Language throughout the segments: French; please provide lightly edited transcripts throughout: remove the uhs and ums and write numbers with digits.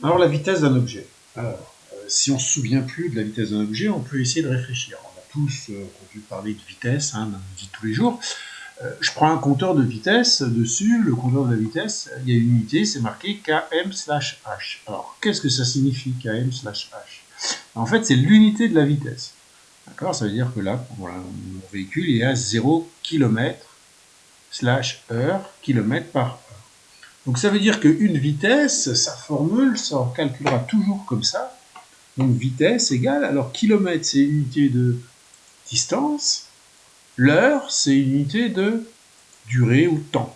Alors la vitesse d'un objet. Alors, si on ne se souvient plus de la vitesse d'un objet, on peut essayer de réfléchir. On a tous entendu parler de vitesse dans notre vie de tous les jours. Je prends un compteur de vitesse, dessus, le compteur de la vitesse, il y a une unité, c'est marqué km/h. Alors, qu'est-ce que ça signifie km/h? En fait, c'est l'unité de la vitesse. D'accord? Ça veut dire que là, voilà, mon véhicule est à 0 km/h, km par heure. Donc ça veut dire qu'une vitesse, sa formule, ça en calculera toujours comme ça. Donc vitesse égale, alors kilomètre c'est une unité de distance, l'heure c'est une unité de durée ou temps.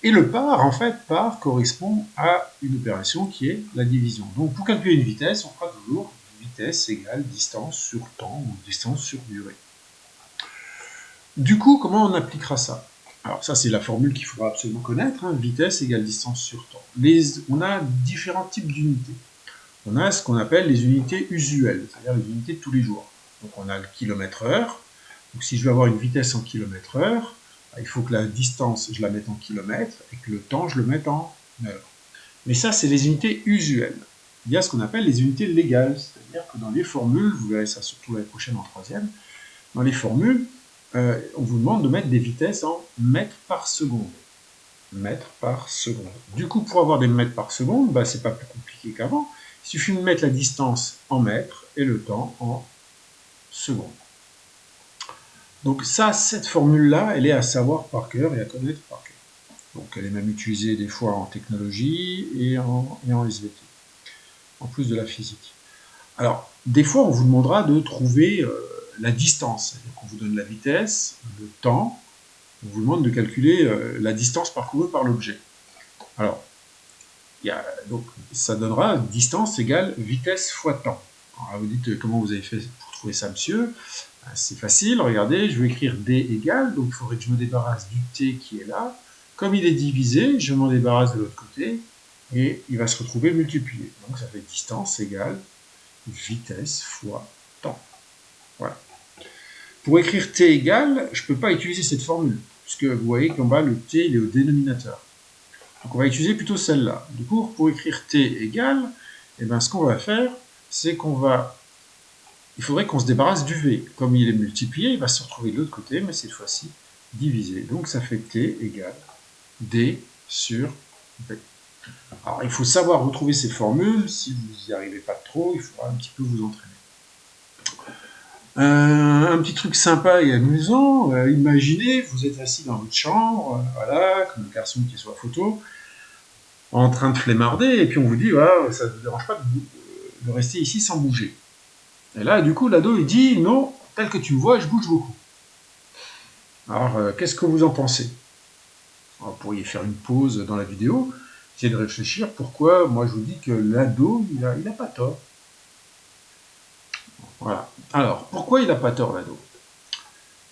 Et le par, en fait, par correspond à une opération qui est la division. Donc pour calculer une vitesse, on fera toujours vitesse égale distance sur temps ou distance sur durée. Du coup, comment on appliquera ça? Alors ça, c'est la formule qu'il faudra absolument connaître, hein, vitesse égale distance sur temps. On a différents types d'unités. On a ce qu'on appelle les unités usuelles, c'est-à-dire les unités de tous les jours. Donc on a le kilomètre-heure. Donc si je veux avoir une vitesse en kilomètre-heure, il faut que la distance, je la mette en kilomètres et que le temps, je le mette en heures. Mais ça, c'est les unités usuelles. Il y a ce qu'on appelle les unités légales, c'est-à-dire que dans les formules, vous verrez ça surtout l'année prochaine en troisième, dans les formules, on vous demande de mettre des vitesses en mètres par seconde. Mètres par seconde. Du coup, pour avoir des mètres par seconde, bah, c'est pas plus compliqué qu'avant. Il suffit de mettre la distance en mètres et le temps en secondes. Donc ça, cette formule-là, elle est à savoir par cœur et à connaître par cœur. Donc elle est même utilisée des fois en technologie et en SVT, en plus de la physique. Alors, des fois, on vous demandera de trouver la distance. C'est-à-dire qu'on vous donne la vitesse, le temps, on vous demande de calculer la distance parcourue par l'objet. Alors, donc, ça donnera distance égale vitesse fois temps. Alors, vous dites comment vous avez fait pour trouver ça, monsieur? C'est facile, regardez, je vais écrire d égale, donc il faudrait que je me débarrasse du t qui est là. Comme il est divisé, je m'en débarrasse de l'autre côté, et il va se retrouver multiplié. Donc ça fait distance égale vitesse fois temps. Voilà. Pour écrire t égale, je ne peux pas utiliser cette formule, puisque vous voyez qu'en bas, le t il est au dénominateur. Donc on va utiliser plutôt celle-là. Du coup, pour écrire t égale, eh ben, ce qu'on va faire, c'est il faudrait qu'on se débarrasse du v. Comme il est multiplié, il va se retrouver de l'autre côté, mais cette fois-ci divisé. Donc ça fait t égale d sur v. Alors il faut savoir retrouver ces formules. Si vous n'y arrivez pas trop, il faudra un petit peu vous entraîner. Un petit truc sympa et amusant, imaginez, vous êtes assis dans votre chambre, voilà, comme le garçon qui est sur la photo, en train de flemmarder, et puis on vous dit, voilà, ça ne vous dérange pas de rester ici sans bouger. Et là, du coup, l'ado, il dit, non, tel que tu me vois, je bouge beaucoup. Alors, qu'est-ce que vous en pensez? Alors, vous pourriez faire une pause dans la vidéo, essayer de réfléchir pourquoi, moi je vous dis que l'ado, il a pas tort. Voilà. Alors, pourquoi il n'a pas tort, l'ado?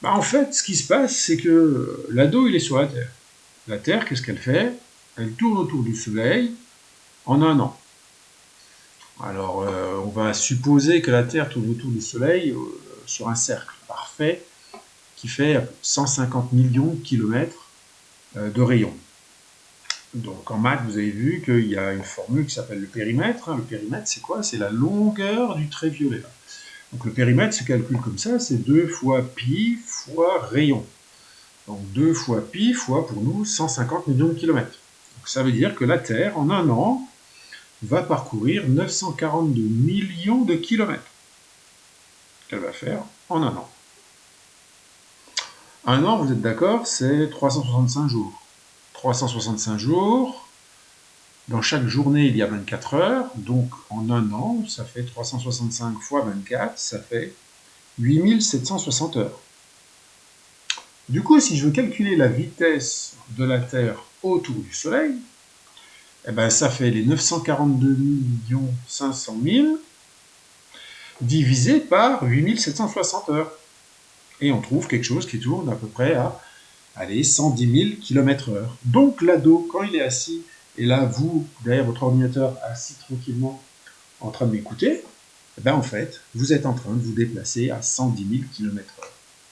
Bah, en fait, ce qui se passe, c'est que l'ado, il est sur la Terre. La Terre, qu'est-ce qu'elle fait? Elle tourne autour du Soleil en un an. Alors, on va supposer que la Terre tourne autour du Soleil sur un cercle parfait qui fait 150 millions de kilomètres de rayon. Donc en maths, vous avez vu qu'il y a une formule qui s'appelle le périmètre. Le périmètre, c'est quoi? C'est la longueur du trait violet. Donc le périmètre se calcule comme ça, c'est 2 fois pi fois rayon. Donc 2 fois pi fois, pour nous, 150 millions de kilomètres. Donc ça veut dire que la Terre, en un an, va parcourir 942 millions de kilomètres. Qu'elle va faire en un an. Un an, vous êtes d'accord, c'est 365 jours. 365 jours, dans chaque journée, il y a 24 heures, donc en un an, ça fait 365 fois 24, ça fait 8760 heures. Du coup, si je veux calculer la vitesse de la Terre autour du Soleil, eh ben, ça fait les 942 500 000 divisé par 8760 heures. Et on trouve quelque chose qui tourne à peu près à 110 000 km/h. Donc l'ado, quand il est assis, et là, vous, derrière votre ordinateur, assis tranquillement en train de m'écouter, eh ben, en fait, vous êtes en train de vous déplacer à 110 000 km/h.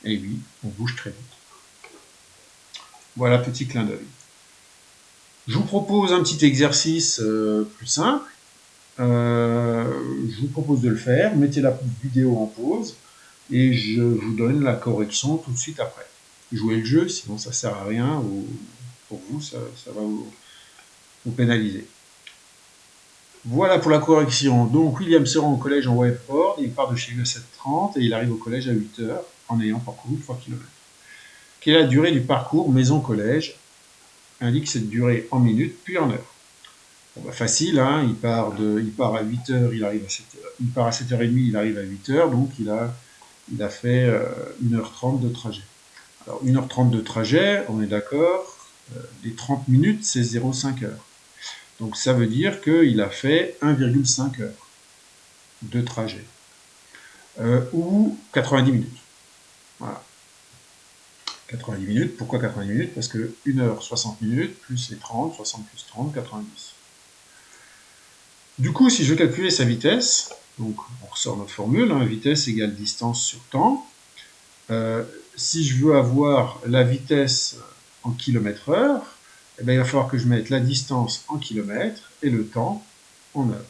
Et oui, on bouge très vite. Voilà, petit clin d'œil. Je vous propose un petit exercice plus simple. je vous propose de le faire. Mettez la vidéo en pause et je vous donne la correction tout de suite après. Jouez le jeu, sinon ça ne sert à rien, ou pour vous, ça va vous pénaliser. Voilà pour la correction. Donc William se rend au collège en wakeboard, il part de chez lui à 7h30 et il arrive au collège à 8h en ayant parcouru 3 km. Quelle est la durée du parcours maison-collège? Indique cette durée en minutes puis en heures. Bon, bah facile, hein, il part à 8h, il arrive à 7h, il part à 7h30, il arrive à 8h, donc il a fait 1h30 de trajet. Alors 1h30 de trajet, on est d'accord, les 30 minutes c'est 0,5 heures. Donc ça veut dire qu'il a fait 1,5 heures de trajet. Ou 90 minutes. Voilà. 90 minutes, pourquoi 90 minutes? Parce que 1h 60 minutes, plus les 30, 60 plus 30, 90. Du coup, si je veux calculer sa vitesse, donc on ressort notre formule, hein, vitesse égale distance sur temps. Si je veux avoir la vitesse en km/h, eh bien, il va falloir que je mette la distance en kilomètres et le temps en heures.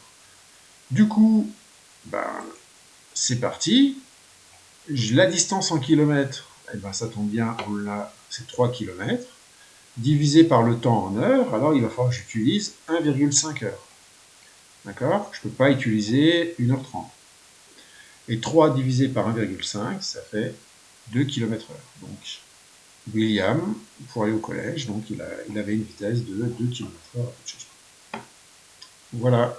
Du coup, ben, c'est parti. La distance en kilomètres, eh ben, ça tombe bien, c'est 3 km. Divisé par le temps en heures, alors il va falloir que j'utilise 1,5 heures. D'accord? Je ne peux pas utiliser 1h30. Et 3 divisé par 1,5, ça fait 2 km/h. Donc, William, pour aller au collège, donc il avait une vitesse de 2 km/h. Voilà.